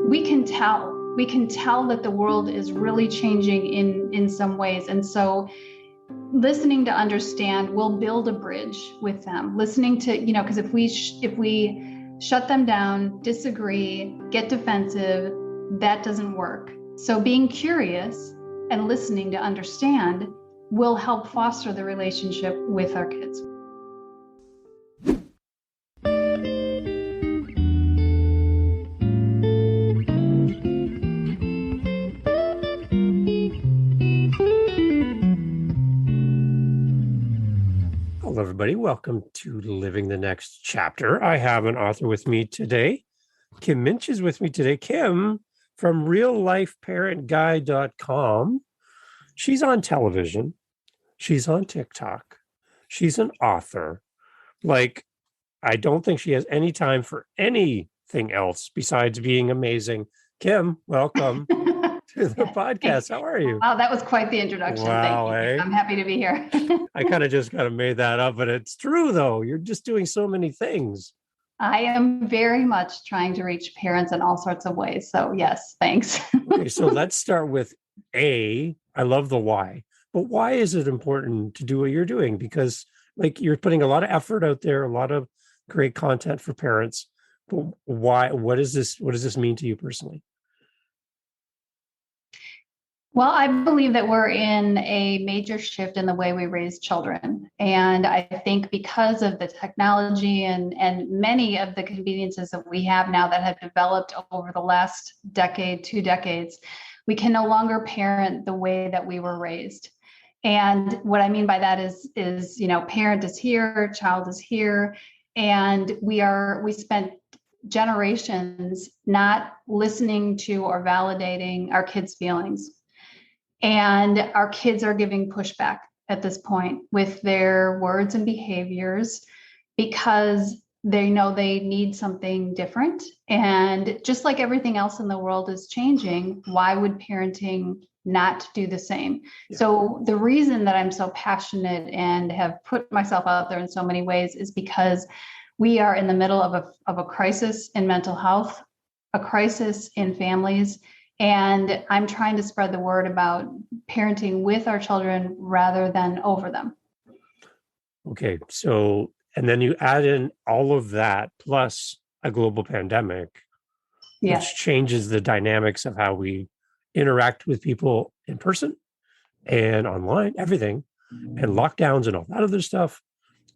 we can tell that the world is really changing in some ways. And so listening to understand will build a bridge with them. Listening to, because if we shut them down, disagree, get defensive, that doesn't work. So being curious and listening to understand will help foster the relationship with our kids. Hello, everybody. Welcome to Living the Next Chapter. I have an author with me today. Kim Muench is with me today. Kim from reallifeparentguide.com. She's on television. She's on TikTok. She's an author. I don't think she has any time for anything else besides being amazing. Kim, welcome to the podcast. How are you? Wow, that was quite the introduction. Wow, thank you. eh? I'm happy to be here. I kind of just made that up, but it's true, though. You're just doing so many things. I am very much trying to reach parents in all sorts of ways. So yes, thanks. Okay, so let's start with I love the why. But why is it important to do what you're doing? Because you're putting a lot of effort out there, a lot of great content for parents. But why? What does this mean to you personally? Well, I believe that we're in a major shift in the way we raise children. And I think because of the technology and many of the conveniences that we have now that have developed over the last decade, 2 decades, we can no longer parent the way that we were raised. And what I mean by that is parent is here, child is here, and we spent generations not listening to or validating our kids' feelings. And our kids are giving pushback at this point with their words and behaviors because they know they need something different. And just like everything else in the world is changing, why would parenting not do the same? Yeah. So the reason that I'm so passionate and have put myself out there in so many ways is because we are in the middle of a crisis in mental health, a crisis in families. And I'm trying to spread the word about parenting with our children rather than over them. Okay. So, and then you add in all of that plus a global pandemic, which changes the dynamics of how we interact with people in person and online, everything, and lockdowns and all that other stuff.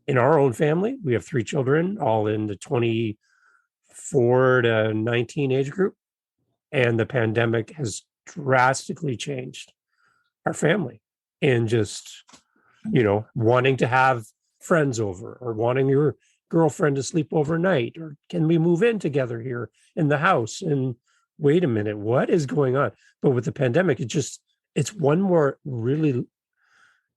In our own family, we have 3 children, all in the 24 to 19 age group. And the pandemic has drastically changed our family in just, wanting to have friends over or wanting your girlfriend to sleep overnight, or can we move in together here in the house? And wait a minute, what is going on? But with the pandemic, it's one more really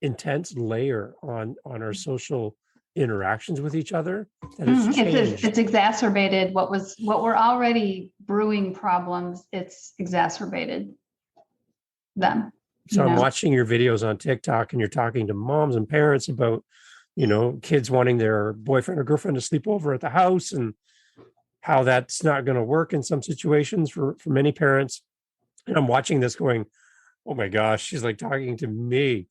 intense layer on our social interactions with each other. It's exacerbated what were already brewing problems. It's exacerbated them. So I'm watching your videos on TikTok and you're talking to moms and parents about, kids wanting their boyfriend or girlfriend to sleep over at the house and how that's not going to work in some situations for many parents. And I'm watching this going, oh my gosh, she's talking to me.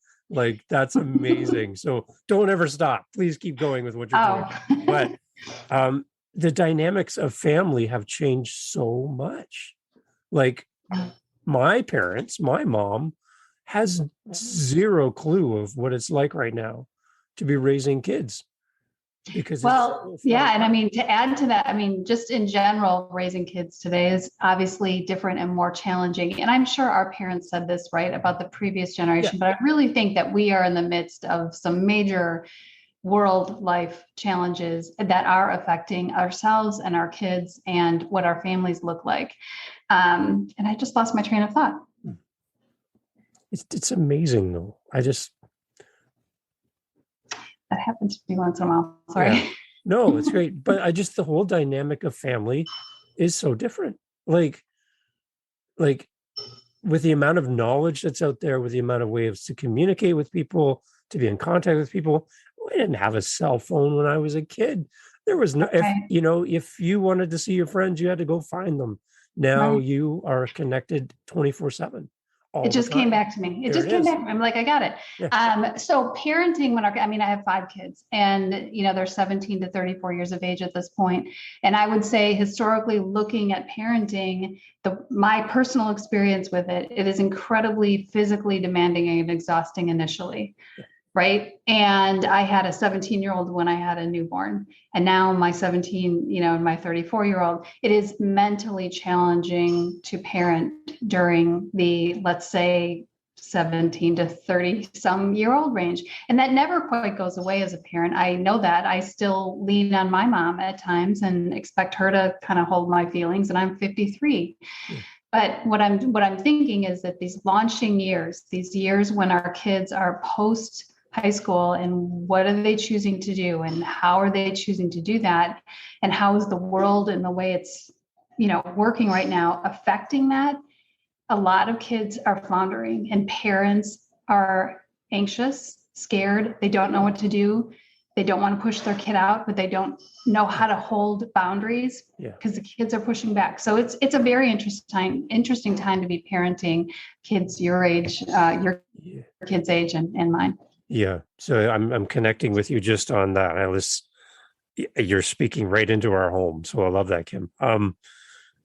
That's amazing. So don't ever stop. Please keep going with what you're doing. But the dynamics of family have changed so much. My parents, my mom has zero clue of what it's like right now to be raising kids. Because and I mean, to add to that, just in general, raising kids today is obviously different and more challenging. And I'm sure our parents said this, right, about the previous generation, but I really think that we are in the midst of some major world life challenges that are affecting ourselves and our kids and what our families look like. And I just lost my train of thought. It's amazing, though. That happens to me once in a while. Sorry. Yeah. No, it's great. But the whole dynamic of family is so different. With the amount of knowledge that's out there, with the amount of ways to communicate with people, to be in contact with people. I didn't have a cell phone when I was a kid. There was no, if you wanted to see your friends, you had to go find them. Now Right. you are connected 24/7 It all the just came time. back to me. It There just it came is. back. I'm like, I got it. Yeah. So parenting I mean, I have 5 kids and, they're 17 to 34 years of age at this point. And I would say historically looking at parenting, my personal experience with it, it is incredibly physically demanding and exhausting initially. Yeah. Right. And I had a 17-year-old when I had a newborn. And now my 17, and my 34-year-old, it is mentally challenging to parent during the, let's say, 17 to 30 some year old range. And that never quite goes away as a parent. I know that. I still lean on my mom at times and expect her to kind of hold my feelings. And I'm 53. Yeah. But what I'm thinking is that these launching years, these years when our kids are post high school, and what are they choosing to do and how are they choosing to do that, and how is the world and the way it's working right now affecting that. A lot of kids are floundering and parents are anxious, scared, they don't know what to do, they don't want to push their kid out, but they don't know how to hold boundaries because the kids are pushing back. So it's a very interesting time to be parenting kids your age, your kids' age and mine. Yeah. So I'm connecting with you just on that. You're speaking right into our home. So I love that, Kim.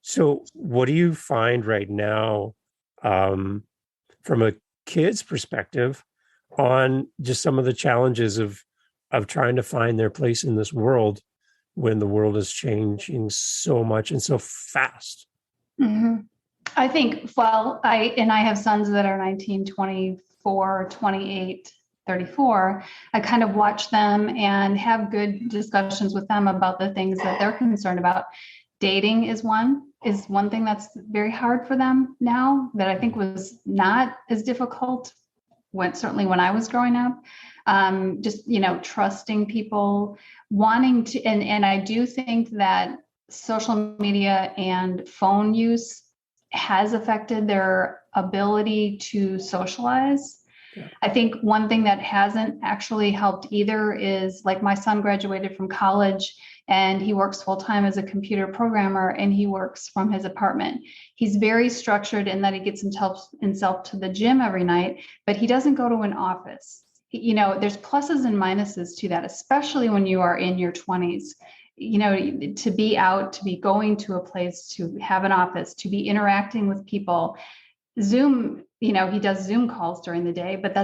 So what do you find right now, from a kid's perspective on just some of the challenges of trying to find their place in this world when the world is changing so much and so fast? Mm-hmm. I think, I have sons that are 19, 24, 28, 34. I kind of watch them and have good discussions with them about the things that they're concerned about. Dating is one thing that's very hard for them now that I think was not as difficult certainly when I was growing up. Just, trusting people, wanting to, and I do think that social media and phone use has affected their ability to socialize. Yeah. I think one thing that hasn't actually helped either is, like, my son graduated from college and he works full time as a computer programmer and he works from his apartment. He's very structured in that he gets himself to the gym every night, but he doesn't go to an office. There's pluses and minuses to that, especially when you are in your 20s. To be out, to be going to a place, to have an office, to be interacting with people. Zoom, he does Zoom calls during the day, but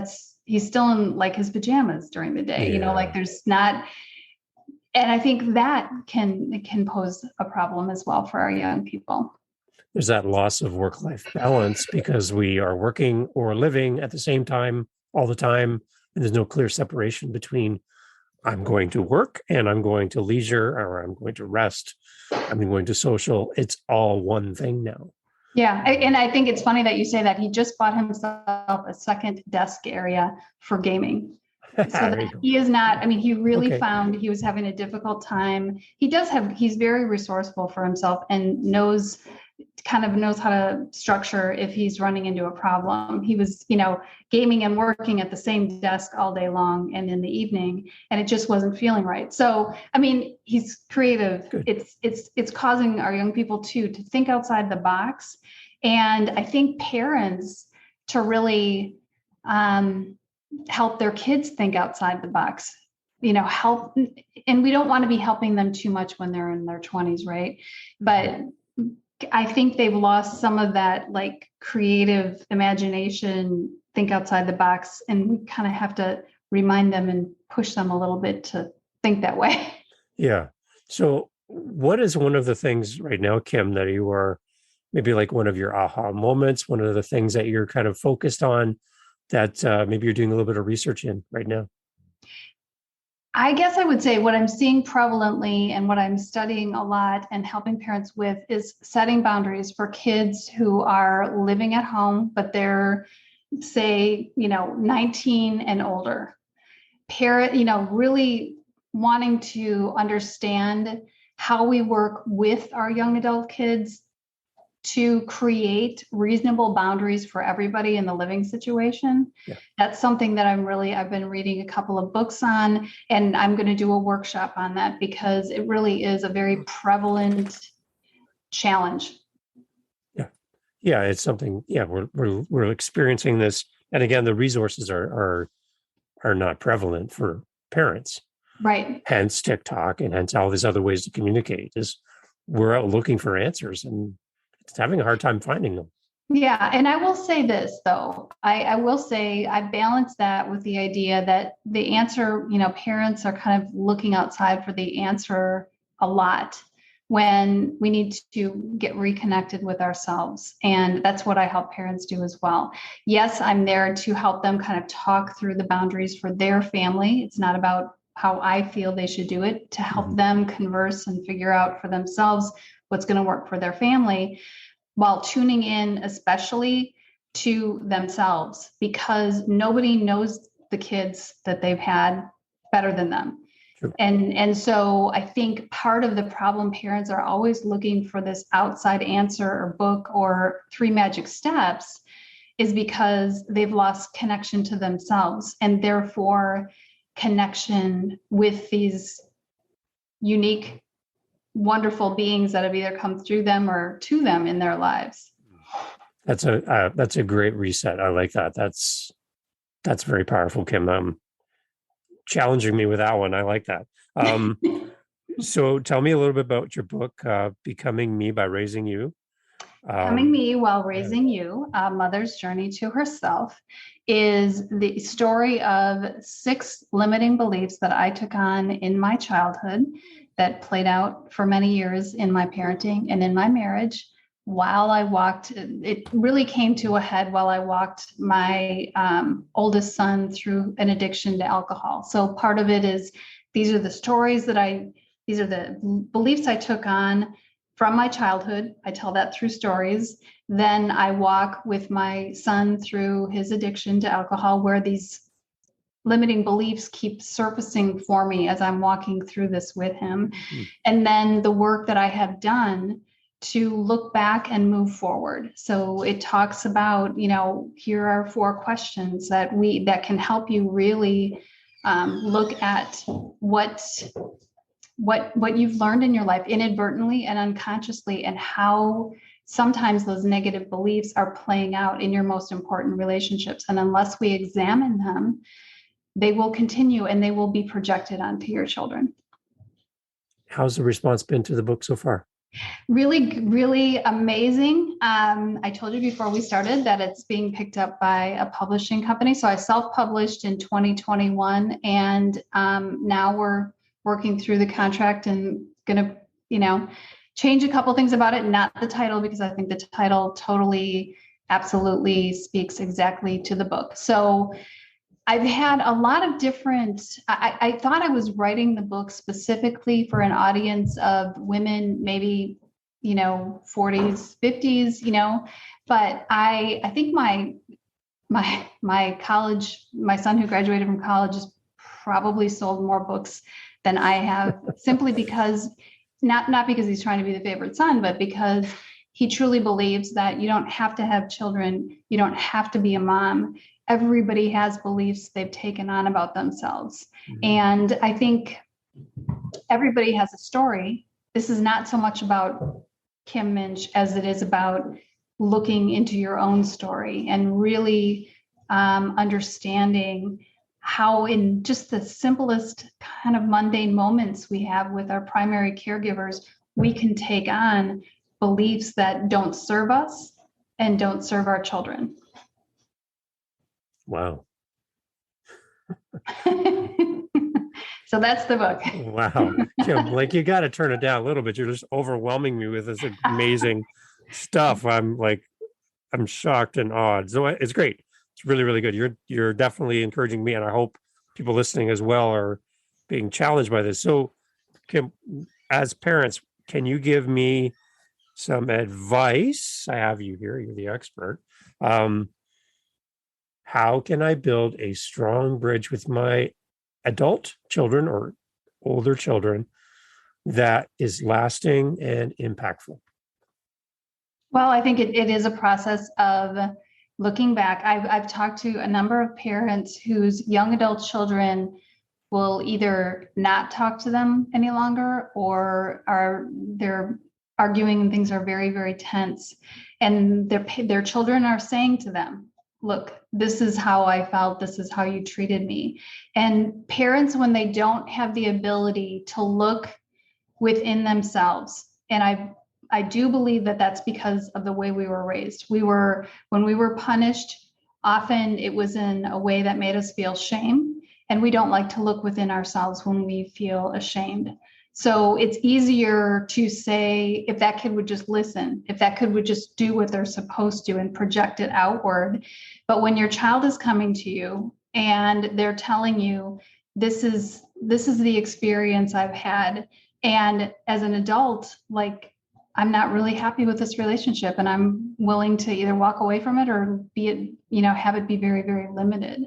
he's still in like his pajamas during the day. Yeah. There's not, and I think that can pose a problem as well for our young people. There's that loss of work-life balance because we are working or living at the same time all the time, and there's no clear separation between I'm going to work and I'm going to leisure, or I'm going to rest, I'm going to social. It's all one thing now. Yeah. And I think it's funny that you say that. He just bought himself a second desk area for gaming. So that he is not, he really found he was having a difficult time. He's very resourceful for himself and knows how to structure if he's running into a problem. He was, gaming and working at the same desk all day long and in the evening, and it just wasn't feeling right. So, he's creative. Good. It's causing our young people to think outside the box. And I think parents to really, help their kids think outside the box, help. And we don't want to be helping them too much when they're in their 20s, right? But I think they've lost some of that, like, creative imagination, think outside the box, and we kind of have to remind them and push them a little bit to think that way. Yeah. So what is one of the things right now, Kim, that you are maybe like one of your aha moments, one of the things that you're kind of focused on that maybe you're doing a little bit of research in right now? I guess I would say what I'm seeing prevalently and what I'm studying a lot and helping parents with is setting boundaries for kids who are living at home, but they're, say, 19 and older. Really wanting to understand how we work with our young adult kids to create reasonable boundaries for everybody in the living situation. Yeah. That's something that I've been reading a couple of books on, and I'm going to do a workshop on that because it really is a very prevalent challenge. Yeah, it's something. Yeah, we're experiencing this, and again, the resources are not prevalent for parents. Right. Hence TikTok, and hence all these other ways to communicate. Is we're out looking for answers, and it's having a hard time finding them. Yeah, and I will say this though. I will say I balance that with the idea that the answer, parents are kind of looking outside for the answer a lot when we need to get reconnected with ourselves. And that's what I help parents do as well. Yes, I'm there to help them kind of talk through the boundaries for their family. It's not about how I feel they should do it, to help them converse and figure out for themselves what's going to work for their family, while tuning in especially to themselves, because nobody knows the kids that they've had better than them. True. And so I think part of the problem, parents are always looking for this outside answer or book or 3 magic steps, is because they've lost connection to themselves, and therefore connection with these unique, wonderful beings that have either come through them or to them in their lives. That's a great reset. I like that. That's very powerful, Kim. Challenging me with that one. I like that. So tell me a little bit about your book, Becoming Me by Raising You. Becoming Me While Raising You, A Mother's Journey to Herself, is the story of 6 limiting beliefs that I took on in my childhood that played out for many years in my parenting and in my marriage. While I walked, it really came to a head while I walked my oldest son through an addiction to alcohol. So part of it is, these are the beliefs I took on from my childhood. I tell that through stories. Then I walk with my son through his addiction to alcohol, where these limiting beliefs keep surfacing for me as I'm walking through this with him. Mm-hmm. And then the work that I have done to look back and move forward. So it talks about, here are 4 questions that can help you really look at what you've learned in your life inadvertently and unconsciously, and how sometimes those negative beliefs are playing out in your most important relationships. And unless we examine them, they will continue and they will be projected onto your children. How's the response been to the book so far? Really, really amazing. I told you before we started that it's being picked up by a publishing company. So I self-published in 2021, and now we're working through the contract and going to, change a couple things about it. Not the title, because I think the title totally, absolutely speaks exactly to the book. So I've had a lot of different, I thought I was writing the book specifically for an audience of women, maybe, 40s, 50s, but I think my college, my son who graduated from college has probably sold more books than I have, simply because, not because he's trying to be the favorite son, but because he truly believes that you don't have to have children. You don't have to be a mom. Everybody has beliefs they've taken on about themselves. Mm-hmm. And I think everybody has a story. This is not so much about Kim Muench as it is about looking into your own story and really understanding how, in just the simplest kind of mundane moments we have with our primary caregivers, we can take on beliefs that don't serve us and don't serve our children. Wow. So that's the book. Wow. Kim, you got to turn it down a little bit. You're just overwhelming me with this amazing stuff. I'm shocked and awed. So it's great. It's really, really good. You're definitely encouraging me, and I hope people listening as well are being challenged by this. So, Kim, as parents, can you give me some advice? I have you here. You're the expert. How can I build a strong bridge with my adult children or older children that is lasting and impactful? Well, I think it is a process of looking back. I've talked to a number of parents whose young adult children will either not talk to them any longer, or they're arguing and things are very, very tense. And their children are saying to them, look, this is how I felt. This is how you treated me. And parents, when they don't have the ability to look within themselves, and I do believe that that's because of the way we were raised. When we were punished, often it was in a way that made us feel shame. And we don't like to look within ourselves when we feel ashamed. So it's easier to say, if that kid would just listen, if that kid would just do what they're supposed to and project it outward. But when your child is coming to you and they're telling you, this is the experience I've had. And as an adult, like, I'm not really happy with this relationship, and I'm willing to either walk away from it or have it be very, very limited.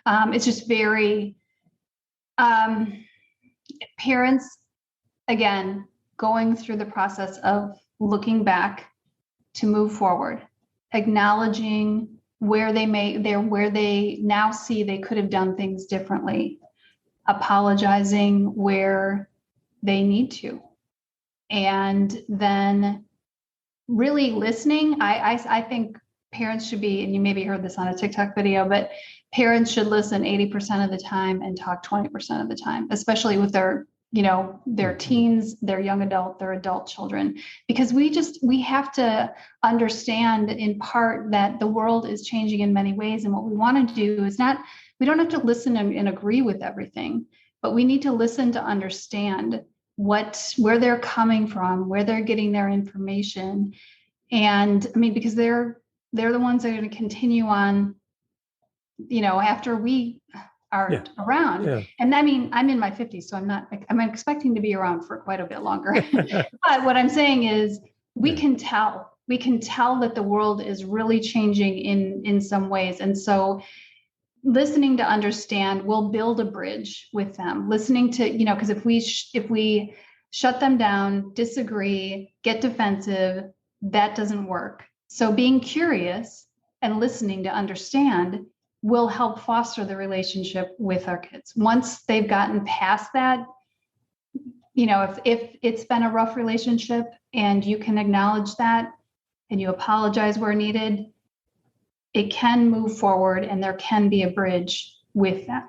It's just very, parents, again, going through the process of looking back to move forward, acknowledging where they now see they could have done things differently, apologizing where they need to, and then really listening. I think parents should be, and you maybe heard this on a TikTok video, but parents should listen 80% of the time and talk 20% of the time, especially with their teens, their young adult, their adult children, because we have to understand in part that the world is changing in many ways. And what we want to do is we don't have to listen and agree with everything, but we need to listen to understand where they're coming from, where they're getting their information. And I mean, because they're the ones that are going to continue on, after we are around. Yeah. And I mean, I'm in my 50s, so I'm expecting to be around for quite a bit longer. But what I'm saying is we can tell that the world is really changing in some ways. And so listening to understand will build a bridge with them, listening to, because if we shut them down, disagree, get defensive, that doesn't work. So being curious and listening to understand will help foster the relationship with our kids. Once they've gotten past that, if it's been a rough relationship and you can acknowledge that and you apologize where needed, it can move forward and there can be a bridge with that.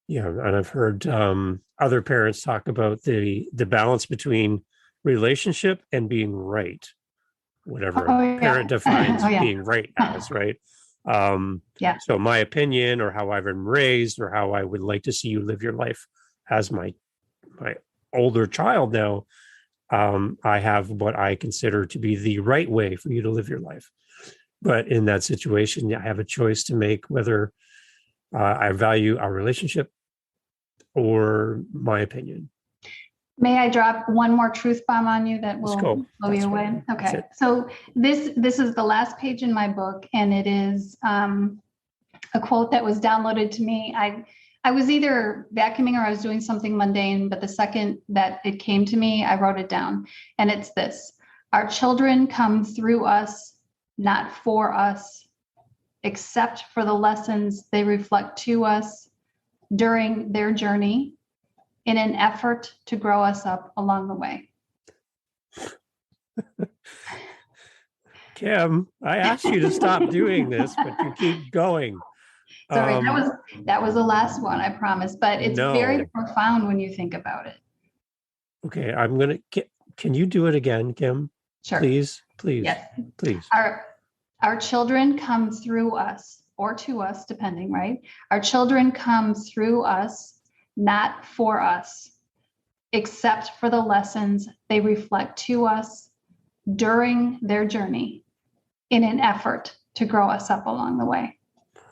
Yeah, and I've heard other parents talk about the balance between relationship and being right, whatever parent defines being right as, right? So my opinion, or how I've been raised, or how I would like to see you live your life as my older child now, I have what I consider to be the right way for you to live your life. But in that situation, I have a choice to make whether I value our relationship or my opinion. May I drop one more truth bomb on you that will blow you away? Okay. So this is the last page in my book, and it is a quote that was downloaded to me. I was either vacuuming or I was doing something mundane, but the second that it came to me, I wrote it down. And it's this: our children come through us, not for us, except for the lessons they reflect to us during their journey, in an effort to grow us up along the way. Kim, I asked you to stop doing this, but you keep going. Sorry, that was the last one, I promise, but it's very profound when you think about it. Okay, can you do it again, Kim? Sure. Please. Yes. Please. Our children come through us, or to us, depending, right? Our children come through us, not for us, except for the lessons they reflect to us during their journey, in an effort to grow us up along the way.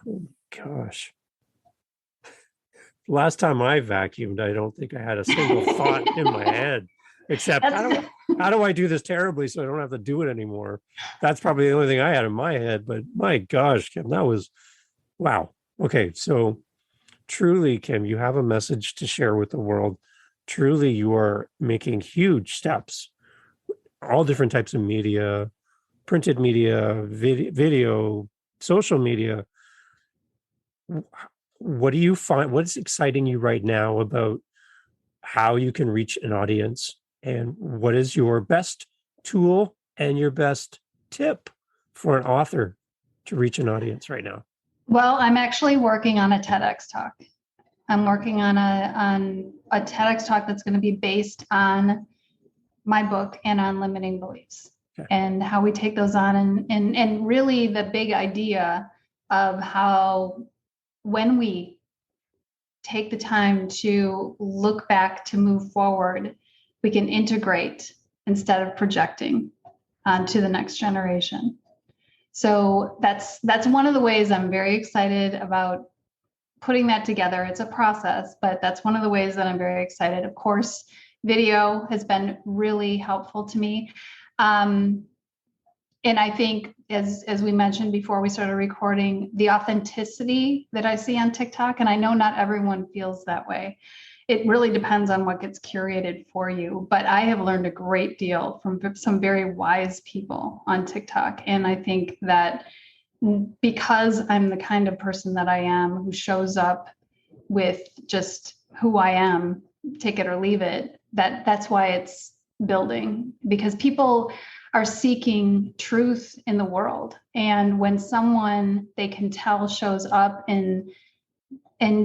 Oh, gosh. Last time I vacuumed, I don't think I had a single thought in my head, except how do I do this terribly so I don't have to do it anymore? That's probably the only thing I had in my head, but my gosh, Kim, that was, wow. Okay, so truly, Kim, you have a message to share with the world. Truly, you are making huge steps, all different types of media, printed media, video, social media. What do you find? What's exciting you right now about how you can reach an audience And what is your best tool and your best tip for an author to reach an audience right now? Well, I'm actually working on a TEDx talk. I'm working on a TEDx talk that's going to be based on my book and on limiting beliefs, okay, and how we take those on, and really the big idea of how when we take the time to look back to move forward, we can integrate instead of projecting onto the next generation. So that's one of the ways I'm very excited about putting that together. It's a process, but that's one of the ways that I'm very excited. Of course, video has been really helpful to me. And I think, as we mentioned before we started recording, the authenticity that I see on TikTok, and I know not everyone feels that way. It really depends on what gets curated for you. But I have learned a great deal from some very wise people on TikTok. And I think that because I'm the kind of person that I am, who shows up with just who I am, take it or leave it, that's why it's building, because people are seeking truth in the world. And when someone they can tell shows up and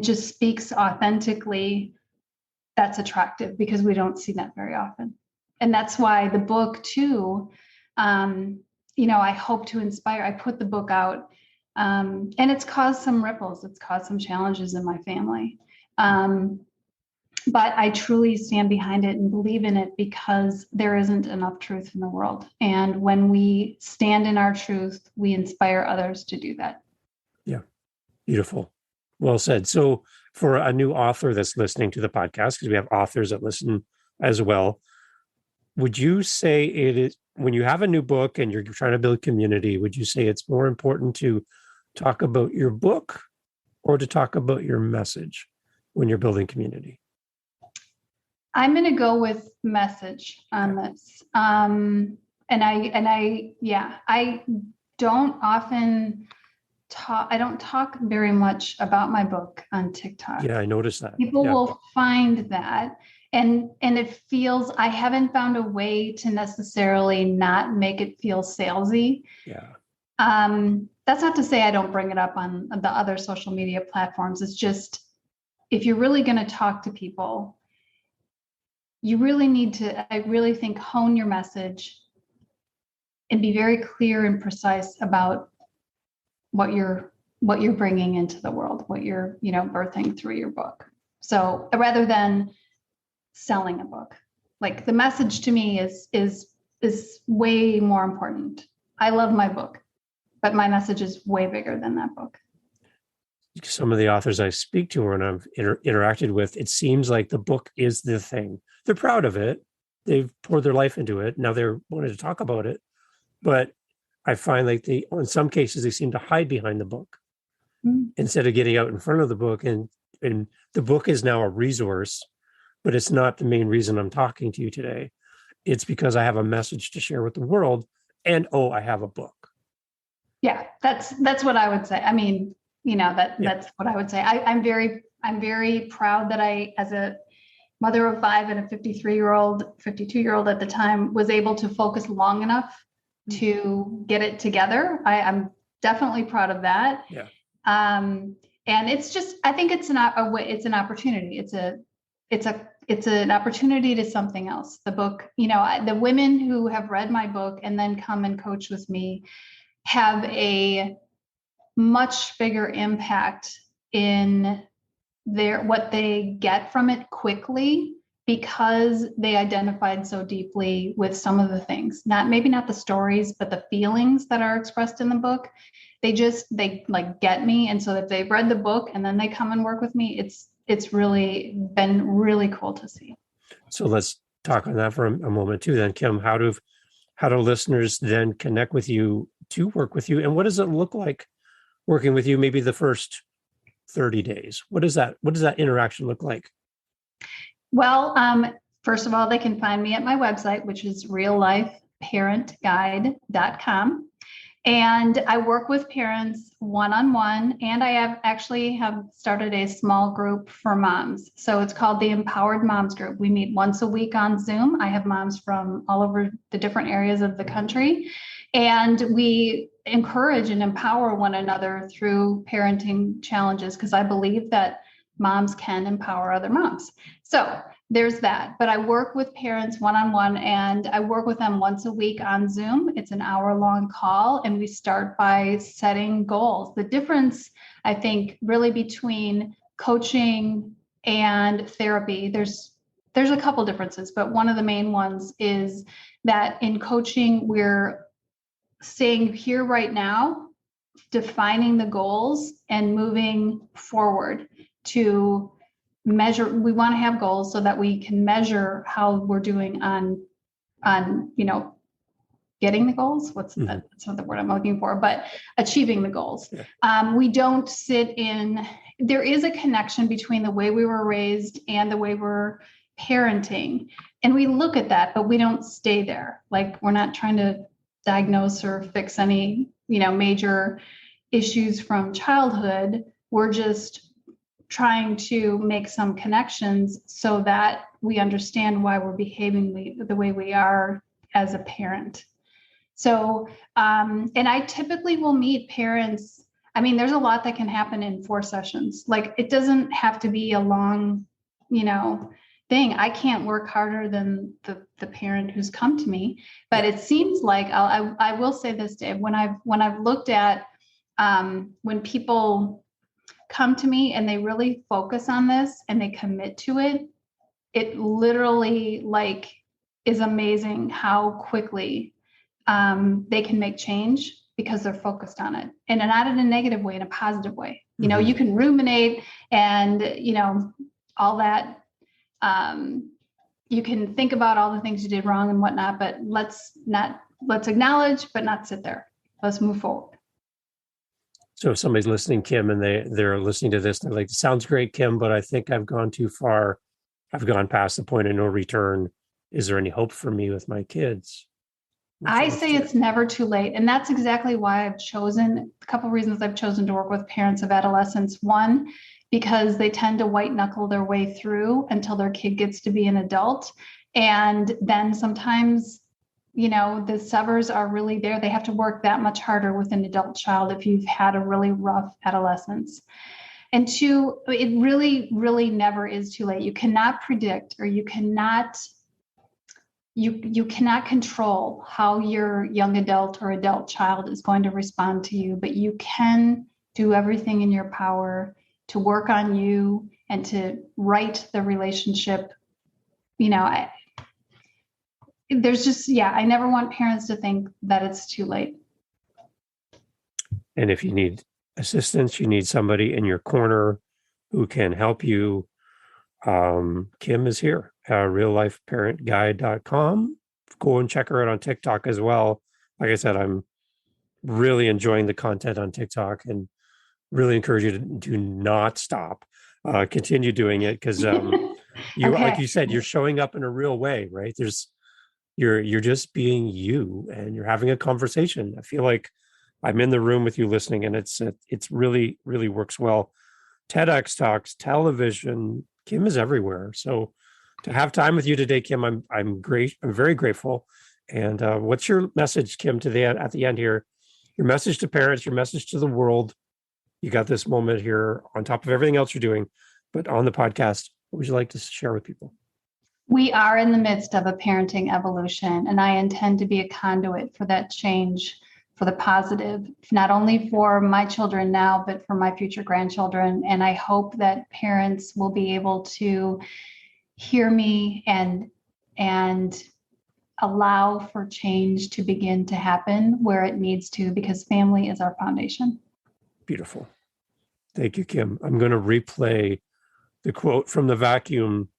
just speaks authentically, that's attractive, because we don't see that very often. And that's why the book too, I hope to inspire. I put the book out, and it's caused some ripples. It's caused some challenges in my family. But I truly stand behind it and believe in it, because there isn't enough truth in the world. And when we stand in our truth, we inspire others to do that. Yeah. Beautiful. Well said. So for a new author that's listening to the podcast, because we have authors that listen as well, would you say it is, when you have a new book and you're trying to build community, would you say it's more important to talk about your book or to talk about your message when you're building community? I'm going to go with message on this. I don't often talk. I don't talk very much about my book on TikTok. Yeah, I noticed that. People will find that. And it feels, I haven't found a way to necessarily not make it feel salesy. Yeah. That's not to say I don't bring it up on the other social media platforms. It's just, if you're really going to talk to people, you really need to, I really think, hone your message and be very clear and precise about what you're bringing into the world, what you're, birthing through your book. So rather than selling a book, like, the message to me is way more important. I love my book, but my message is way bigger than that book. Some of the authors I speak to and I've interacted with, it seems like the book is the thing. They're proud of it. They've poured their life into it. Now they're wanting to talk about it. But I find like in some cases, they seem to hide behind the book instead of getting out in front of the book. And the book is now a resource, but it's not the main reason I'm talking to you today. It's because I have a message to share with the world, and I have a book. Yeah, that's what I would say. I mean, that's what I would say. I'm very proud that I, as a mother of 5 and a 52-year-old at the time, was able to focus long enough to get it together. I'm definitely proud of that. Yeah. And it's just, I think it's an opportunity. It's an opportunity to something else. The book, the women who have read my book and then come and coach with me have a much bigger impact in what they get from it quickly, because they identified so deeply with some of the things, maybe not the stories, but the feelings that are expressed in the book. They like get me. And so if they've read the book and then they come and work with me, it's really been really cool to see. So let's talk on that for a moment too, then, Kim. How do listeners then connect with you to work with you? And what does it look like working with you, maybe the first 30 days? What does that interaction look like? Well, first of all, they can find me at my website, which is reallifeparentguide.com. And I work with parents one-on-one, and I have started a small group for moms. So it's called the Empowered Moms Group. We meet once a week on Zoom. I have moms from all over the different areas of the country, and we encourage and empower one another through parenting challenges, because I believe that moms can empower other moms. So there's that. But I work with parents one-on-one, and I work with them once a week on Zoom. It's an hour-long call, and we start by setting goals. The difference, I think, really between coaching and therapy, there's a couple differences, but one of the main ones is that in coaching, we're staying here right now, defining the goals and moving forward to measure. We want to have goals so that we can measure how we're doing on getting the goals. That's not the word I'm looking for, but achieving the goals. Yeah. We don't sit in. There is a connection between the way we were raised and the way we're parenting, and we look at that, but we don't stay there. Like, we're not trying to diagnose or fix any major issues from childhood. We're just trying to make some connections so that we understand why we're behaving the way we are as a parent. So, and I typically will meet parents. I mean, there's a lot that can happen in 4 sessions. Like, it doesn't have to be a long, thing. I can't work harder than the parent who's come to me, but it seems like I will say this, Dave, when I've looked at when people come to me and they really focus on this and they commit to it, it literally is amazing how quickly they can make change because they're focused on it, and not in a negative way, in a positive way. Mm-hmm. You can ruminate and all that. You can think about all the things you did wrong and whatnot, but let's acknowledge, but not sit there. Let's move forward. So if somebody's listening, Kim, and they're listening to this, and they're like, sounds great, Kim, but I think I've gone too far. I've gone past the point of no return. Is there any hope for me with my kids? I say it's never too late. And that's exactly why a couple of reasons I've chosen to work with parents of adolescents. One, because they tend to white knuckle their way through until their kid gets to be an adult. And then sometimes the severs are really there. They have to work that much harder with an adult child if you've had a really rough adolescence. And 2, it really, really never is too late. You cannot predict, or you cannot control how your young adult or adult child is going to respond to you, but you can do everything in your power to work on you and to right the relationship. I never want parents to think that it's too late. And if you need assistance, you need somebody in your corner who can help you. Kim is here, reallifeparentguide.com. Go and check her out on TikTok as well. Like I said, I'm really enjoying the content on TikTok and really encourage you to do not stop. Continue doing it, because like you said, you're showing up in a real way, right? You're just being you, and you're having a conversation. I feel like I'm in the room with you listening, and it's really, really works well. TEDx talks, television. Kim is everywhere. So to have time with you today, Kim, I'm great. I'm very grateful. And what's your message, Kim, at the end here? Your message to parents, your message to the world. You got this moment here on top of everything else you're doing, but on the podcast, what would you like to share with people? We are in the midst of a parenting evolution, and I intend to be a conduit for that change, for the positive, not only for my children now, but for my future grandchildren. And I hope that parents will be able to hear me and allow for change to begin to happen where it needs to, because family is our foundation. Beautiful. Thank you, Kim. I'm going to replay the quote from the vacuum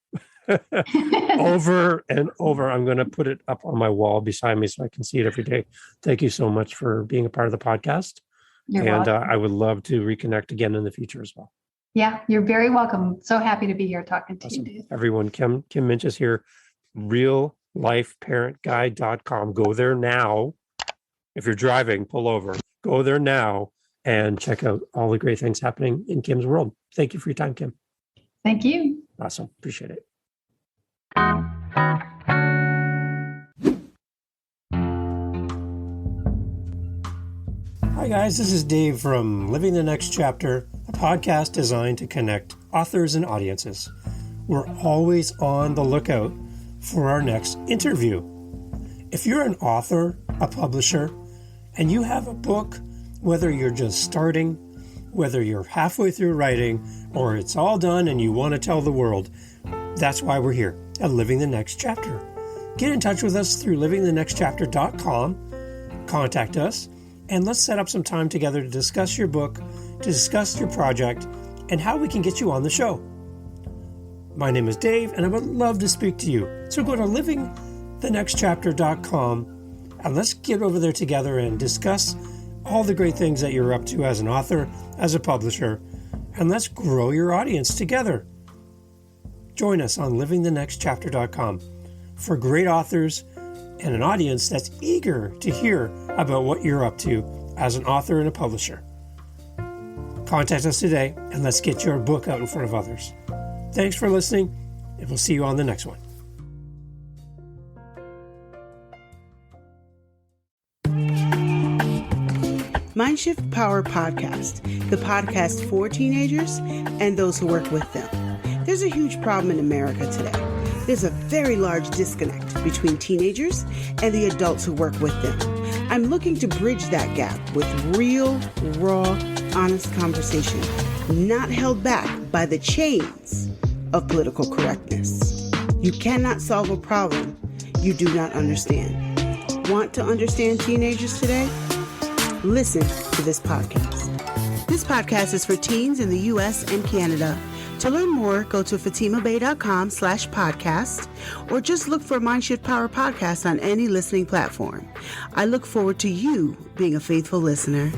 over and over. I'm going to put it up on my wall beside me so I can see it every day. Thank you so much for being a part of the podcast. You're welcome. I would love to reconnect again in the future as well. Yeah, you're very welcome. So happy to be here talking to Awesome. you, Dave. Everyone, Kim Muench is here. reallifeparentguide.com. Go there now. If you're driving, pull over, go there now and check out all the great things happening in Kim's world. Thank you for your time, Kim. Thank you. Awesome. Appreciate it. Hi, guys. This is Dave from Living the Next Chapter, a podcast designed to connect authors and audiences. We're always on the lookout for our next interview. If you're an author, a publisher, and you have a book, whether you're just starting, whether you're halfway through writing, or it's all done and you want to tell the world, that's why we're here at Living the Next Chapter. Get in touch with us through livingthenextchapter.com, contact us, and let's set up some time together to discuss your book, to discuss your project, and how we can get you on the show. My name is Dave, and I would love to speak to you. So go to livingthenextchapter.com, and let's get over there together and discuss all the great things that you're up to as an author, as a publisher, and let's grow your audience together. Join us on livingthenextchapter.com for great authors and an audience that's eager to hear about what you're up to as an author and a publisher. Contact us today and let's get your book out in front of others. Thanks for listening, and we'll see you on the next one. Mindshift Power Podcast, the podcast for teenagers and those who work with them. There's a huge problem in America today. There's a very large disconnect between teenagers and the adults who work with them. I'm looking to bridge that gap with real, raw, honest conversation, not held back by the chains of political correctness. You cannot solve a problem you do not understand. Want to understand teenagers today? Listen to this podcast. This podcast is for teens in the U.S. and Canada. To learn more, go to fatimabay.com/podcast or just look for Mindshift Power Podcast on any listening platform. I look forward to you being a faithful listener.